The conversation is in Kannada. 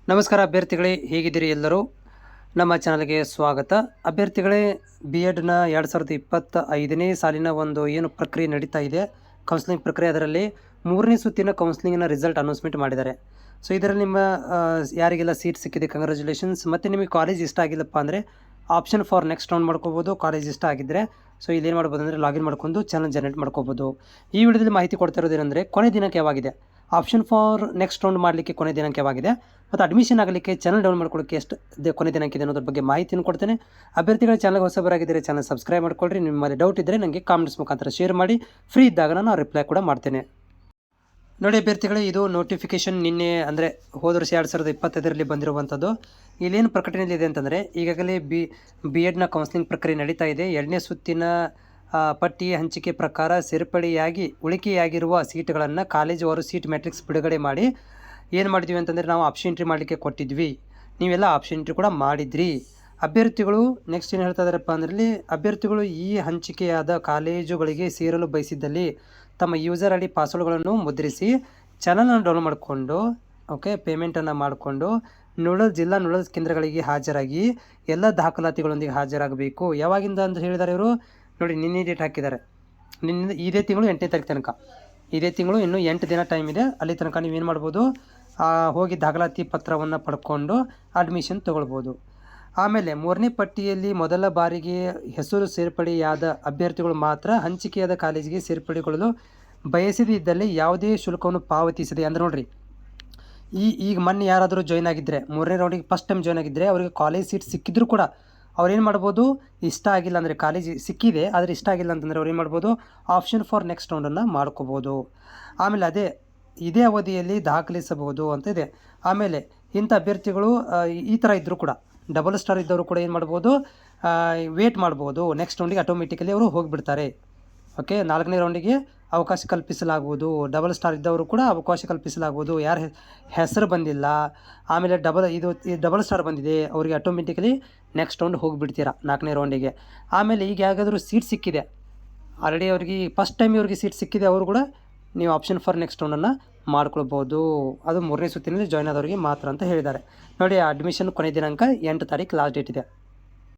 ನಮಸ್ಕಾರ ಅಭ್ಯರ್ಥಿಗಳೇ, ಹೇಗಿದ್ದೀರಿ ಎಲ್ಲರೂ? ನಮ್ಮ ಚಾನಲ್ಗೆ ಸ್ವಾಗತ. ಅಭ್ಯರ್ಥಿಗಳೇ, BEdನ 2025ನೇ ಸಾಲಿನ ಒಂದು ಏನು ಪ್ರಕ್ರಿಯೆ ನಡೀತಾ ಇದೆ, ಕೌನ್ಸಿಲಿಂಗ್ ಪ್ರಕ್ರಿಯೆ, ಅದರಲ್ಲಿ 3ನೇ ಸುತ್ತಿನ ಕೌನ್ಸಿಲಿಂಗ್ನ ರಿಸಲ್ಟ್ ಅನೌನ್ಸ್ಮೆಂಟ್ ಮಾಡಿದ್ದಾರೆ. ಸೊ ಇದರಲ್ಲಿ ನಿಮ್ಮ ಯಾರಿಗೆಲ್ಲ ಸೀಟ್ ಸಿಕ್ಕಿದೆ ಕಂಗ್ರ್ಯಾಚುಲೇಷನ್ಸ್. ಮತ್ತು ನಿಮಗೆ ಕಾಲೇಜ್ ಇಷ್ಟ ಆಗಿಲ್ಲಪ್ಪ ಅಂದರೆ ಆಪ್ಷನ್ ಫಾರ್ ನೆಕ್ಸ್ಟ್ ರೌಂಡ್ ಮಾಡ್ಕೋಬೋದು. ಕಾಲೇಜ್ ಇಷ್ಟ ಆಗಿದ್ದರೆ ಸೊ ಇಲ್ಲೇನು ಮಾಡ್ಬೋದು ಅಂದರೆ ಲಾಗಿನ್ ಮಾಡ್ಕೊಂಡು ಚಾನಲ್ ಜನರೇಟ್ ಮಾಡ್ಕೋಬೋದು. ಈ ವಿಡಿಯೋದಲ್ಲಿ ಮಾಹಿತಿ ಕೊಡ್ತಾ ಇರೋದೇನೆಂದರೆ ಕೊನೆ ದಿನಾಂಕ ಯಾವಾಗಿದೆ, ಆಪ್ಷನ್ ಫಾರ್ ನೆಕ್ಸ್ಟ್ ರೌಂಡ್ ಮಾಡಲಿಕ್ಕೆ ಕೊನೆ ದಿನಾಂಕ ಯಾವಾಗಿದೆ, ಮತ್ತು ಅಡ್ಮಿಷನ್ ಆಗಲಿಕ್ಕೆ ಚಾನಲ್ ಡೌನ್ ಮಾಡ್ಕೊಳ್ಳೋಕ್ಕೆ ಎಷ್ಟು ಕೊನೆ ದಿನಾಂಕ ಇದೆ ಅನ್ನೋದ್ರ ಬಗ್ಗೆ ಮಾಹಿತಿಯನ್ನು ಕೊಡ್ತೇನೆ. ಅಭ್ಯರ್ಥಿಗಳ ಚಾನಲ್ಗೆ ಹೊಸಬರಾಗಿದ್ದರೆ ಚಾನಲ್ ಸಬ್ಸ್ಕ್ರೈಬ್ ಮಾಡ್ಕೊಳ್ಳಿ. ನಿಮ್ಮಲ್ಲಿ ಡೌಟ್ ಇದ್ದರೆ ನನಗೆ ಕಾಮೆಂಟ್ಸ್ ಮುಖಾಂತರ ಶೇರ್ ಮಾಡಿ. ಫ್ರೀ ಇದ್ದಾಗ ನಾನು ರಿಪ್ಲೈ ಕೂಡ ಮಾಡ್ತೇನೆ. ನೋಡಿ ಅಭ್ಯರ್ಥಿಗಳೇ, ಇದು ನೋಟಿಫಿಕೇಷನ್ ನಿನ್ನೆ ಅಂದರೆ ಹೋದ ವರ್ಷ 2025ರಲ್ಲಿ ಬಂದಿರುವಂಥದ್ದು. ಇಲ್ಲೇನು ಪ್ರಕಟಣೆಯಲ್ಲಿ ಇದೆ ಅಂತಂದರೆ, ಈಗಾಗಲೇ BEdನ ಕೌನ್ಸಿಲಿಂಗ್ ಪ್ರಕ್ರಿಯೆ ನಡೀತಾ ಇದೆ. 2ನೇ ಸುತ್ತಿನ ಪಟ್ಟಿ ಹಂಚಿಕೆ ಪ್ರಕಾರ ಸೇರ್ಪಡೆಯಾಗಿ ಉಳಿಕೆಯಾಗಿರುವ ಸೀಟ್ಗಳನ್ನು ಕಾಲೇಜವರು ಸೀಟ್ ಮ್ಯಾಟ್ರಿಕ್ಸ್ ಬಿಡುಗಡೆ ಮಾಡಿ ಏನು ಮಾಡಿದ್ವಿ ಅಂತಂದರೆ, ನಾವು ಆಪ್ಷನ್ ಎಂಟ್ರಿ ಮಾಡಲಿಕ್ಕೆ ಕೊಟ್ಟಿದ್ವಿ. ನೀವೆಲ್ಲ ಆಪ್ಷನ್ ಎಂಟ್ರಿ ಕೂಡ ಮಾಡಿದ್ರಿ. ಅಭ್ಯರ್ಥಿಗಳು ನೆಕ್ಸ್ಟ್ ಏನು ಹೇಳ್ತಾ ಇದ್ದಾರಪ್ಪ ಅಂದರೆ, ಅಭ್ಯರ್ಥಿಗಳು ಈ ಹಂಚಿಕೆಯಾದ ಕಾಲೇಜುಗಳಿಗೆ ಸೇರಲು ಬಯಸಿದ್ದಲ್ಲಿ ತಮ್ಮ ಯೂಸರ್ ID ಪಾಸ್ವರ್ಡ್ಗಳನ್ನು ಮುದ್ರಿಸಿ ಚಾನಲನ್ನು ಡೌನ್ಲೋಡ್ ಮಾಡಿಕೊಂಡು ಪೇಮೆಂಟನ್ನು ಮಾಡಿಕೊಂಡು ಜಿಲ್ಲಾ ನೋಡಲ್ ಕೇಂದ್ರಗಳಿಗೆ ಹಾಜರಾಗಿ ಎಲ್ಲ ದಾಖಲಾತಿಗಳೊಂದಿಗೆ ಹಾಜರಾಗಬೇಕು. ಯಾವಾಗಿಂದ ಅಂತ ಹೇಳಿದ್ದಾರೆ ಇವರು? ನೋಡಿ, ನಿನ್ನೆ ಡೇಟ್ ಹಾಕಿದ್ದಾರೆ. ಇದೇ ತಿಂಗಳು 8ನೇ ತಾರೀಕು ತನಕ. ಇದೇ ತಿಂಗಳು ಇನ್ನೂ 8 ದಿನ ಟೈಮ್ ಇದೆ. ಅಲ್ಲಿ ತನಕ ನೀವೇನು ಮಾಡ್ಬೋದು, ಹೋಗಿ ದಾಖಲಾತಿ ಪತ್ರವನ್ನು ಪಡ್ಕೊಂಡು ಅಡ್ಮಿಷನ್ ತೊಗೊಳ್ಬೋದು. ಆಮೇಲೆ 3ನೇ ಪಟ್ಟಿಯಲ್ಲಿ ಮೊದಲ ಬಾರಿಗೆ ಹೆಸರು ಸೇರ್ಪಡೆಯಾದ ಅಭ್ಯರ್ಥಿಗಳು ಮಾತ್ರ ಹಂಚಿಕೆಯಾದ ಕಾಲೇಜಿಗೆ ಸೇರ್ಪಡೆಗೊಳ್ಳಲು ಬಯಸದಿದ್ದಲ್ಲಿ ಯಾವುದೇ ಶುಲ್ಕವನ್ನು ಪಾವತಿಸದೆ, ಅಂದರೆ ನೋಡಿರಿ, ಈಗ ಮೊನ್ನೆ ಯಾರಾದರೂ ಜಾಯ್ನ್ ಆಗಿದ್ದರೆ 3ನೇ ರೌಂಡಿಗೆ ಫಸ್ಟ್ ಟೈಮ್ ಜಾಯ್ನ್ ಆಗಿದ್ದರೆ ಅವರಿಗೆ ಕಾಲೇಜ್ ಸೀಟ್ ಸಿಕ್ಕಿದ್ರೂ ಕೂಡ ಅವ್ರೇನು ಮಾಡ್ಬೋದು, ಇಷ್ಟ ಆಗಿಲ್ಲ ಅಂದರೆ ಕಾಲೇಜ್ ಸಿಕ್ಕಿದೆ ಆದರೆ ಇಷ್ಟ ಆಗಿಲ್ಲ ಅಂತಂದರೆ ಅವ್ರು ಏನು ಮಾಡ್ಬೋದು, ಆಪ್ಷನ್ ಫಾರ್ ನೆಕ್ಸ್ಟ್ ರೌಂಡನ್ನು ಮಾಡ್ಕೋಬೋದು. ಆಮೇಲೆ ಇದೇ ಅವಧಿಯಲ್ಲಿ ದಾಖಲಿಸಬಹುದು ಅಂತ ಇದೆ. ಆಮೇಲೆ ಇಂಥ ಅಭ್ಯರ್ಥಿಗಳು ಈ ಥರ ಇದ್ದರೂ ಕೂಡ ಡಬಲ್ ಸ್ಟಾರ್ ಇದ್ದವರು ಕೂಡ ಏನು ಮಾಡ್ಬೋದು, ವೇಟ್ ಮಾಡ್ಬೋದು. ನೆಕ್ಸ್ಟ್ ರೌಂಡಿಗೆ ಆಟೋಮೆಟಿಕಲಿ ಅವರು ಹೋಗಿಬಿಡ್ತಾರೆ. 4ನೇ ರೌಂಡಿಗೆ ಅವಕಾಶ ಕಲ್ಪಿಸಲಾಗುವುದು. ಡಬಲ್ ಸ್ಟಾರ್ ಇದ್ದವರು ಕೂಡ ಅವಕಾಶ ಕಲ್ಪಿಸಲಾಗುವುದು. ಯಾರ ಹೆಸರು ಬಂದಿಲ್ಲ, ಆಮೇಲೆ ಡಬಲ್ ಸ್ಟಾರ್ ಬಂದಿದೆ, ಅವರಿಗೆ ಆಟೋಮೆಟಿಕಲಿ ನೆಕ್ಸ್ಟ್ ರೌಂಡ್ ಹೋಗಿಬಿಡ್ತೀರಾ 4ನೇ ರೌಂಡಿಗೆ. ಆಮೇಲೆ ಈಗ ಯಾವ್ದಾದ್ರು ಸೀಟ್ ಸಿಕ್ಕಿದೆ ಆಲ್ರೆಡಿ, ಅವ್ರಿಗೆ ಫಸ್ಟ್ ಟೈಮ್ ಇವ್ರಿಗೆ ಸೀಟ್ ಸಿಕ್ಕಿದೆ, ಅವರು ಕೂಡ ನೀವು ಆಪ್ಷನ್ ಫಾರ್ ನೆಕ್ಸ್ಟ್ ರೌಂಡನ್ನು ಮಾಡ್ಕೊಳ್ಬೋದು. ಅದು 3ನೇ ಸುತ್ತಿನಲ್ಲಿ ಜಾಯ್ನ್ ಆದವರಿಗೆ ಮಾತ್ರ ಅಂತ ಹೇಳಿದ್ದಾರೆ. ನೋಡಿ, ಅಡ್ಮಿಷನ್ ಕೊನೆ ದಿನಾಂಕ 8 ತಾರೀಕು ಲಾಸ್ಟ್ ಡೇಟ್ ಇದೆ.